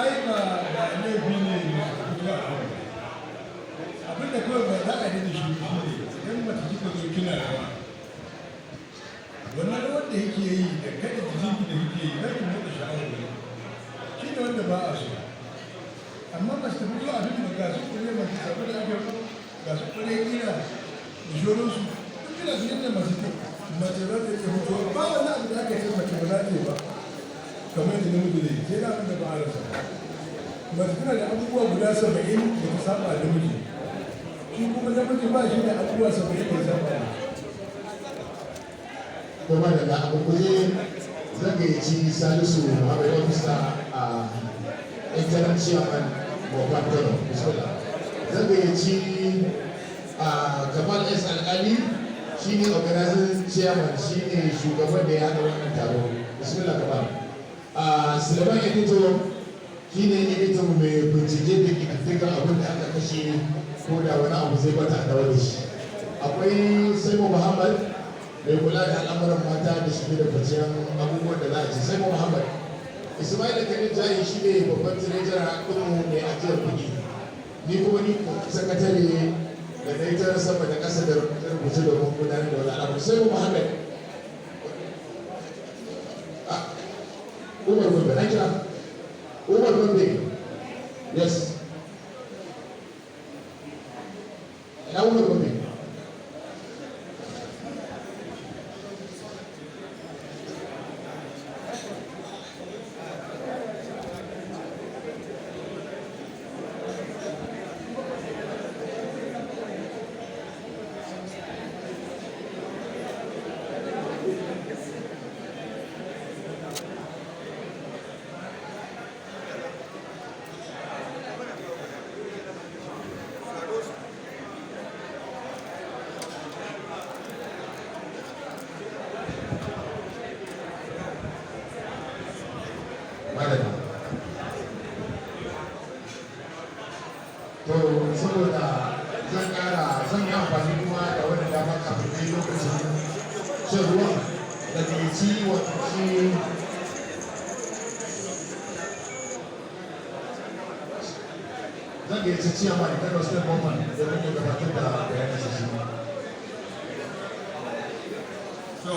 ai ba laifi ne zuwa abin da kawai ba za a yi da shi ne idan mace kika zo kina rawa wannan rawar da yake yi da kada jiki da yake yi zai motsa sha'awar ne shi ne wanda ba a so amma ba su tafi zuwa abin da ga su kure mace sabu da ake ga su kure kira da shoronsu duk kina su yadda mace za ta iya fito ba wani abu da aka ce mace ba za ta yi ba kamar da namiji ne sai da abin da ba a rasa mace tana da abubuwa guda 70 da ta saba da miji shi kuma namiji ba shi da abubuwa 70 da ya saba da kuma daga abu kuje zan gayyaci Salisu Muhammad Ofisa a interim chairman Mokwan Kano bismillah zan gayyaci Kamal S. Alkali shi ne organizing chairman shi ne shugaban da ya haɗa wannan taro bismillah Kamal Suleiman Edito shi ne editor mai bincike da ƙididdigar abin da aka kashe ko da wani abu zai bata a dawo da shi akwai Saimo Muhammad mai kula da al'amuran mata da shi da faciyar abubuwan da za a ci sai Muhammad Ismail Karim Jahi shi ne babban tirejara ɗinmu mai ajiyar kuɗi ni kuma ni sakatare da na yi ta sama da ƙasa da rubuce da mun gudanar da wani al'amur sai Muhammad Umar Gombe na kira Umar Gombe yes na Umar Gombe to saboda zan yi amfani kuma da wani dama kafin kai lokacin shan ruwan da ke ci wato shi zan gayyaci ciyama da Kano State Government da wani gabatar da bayanin shi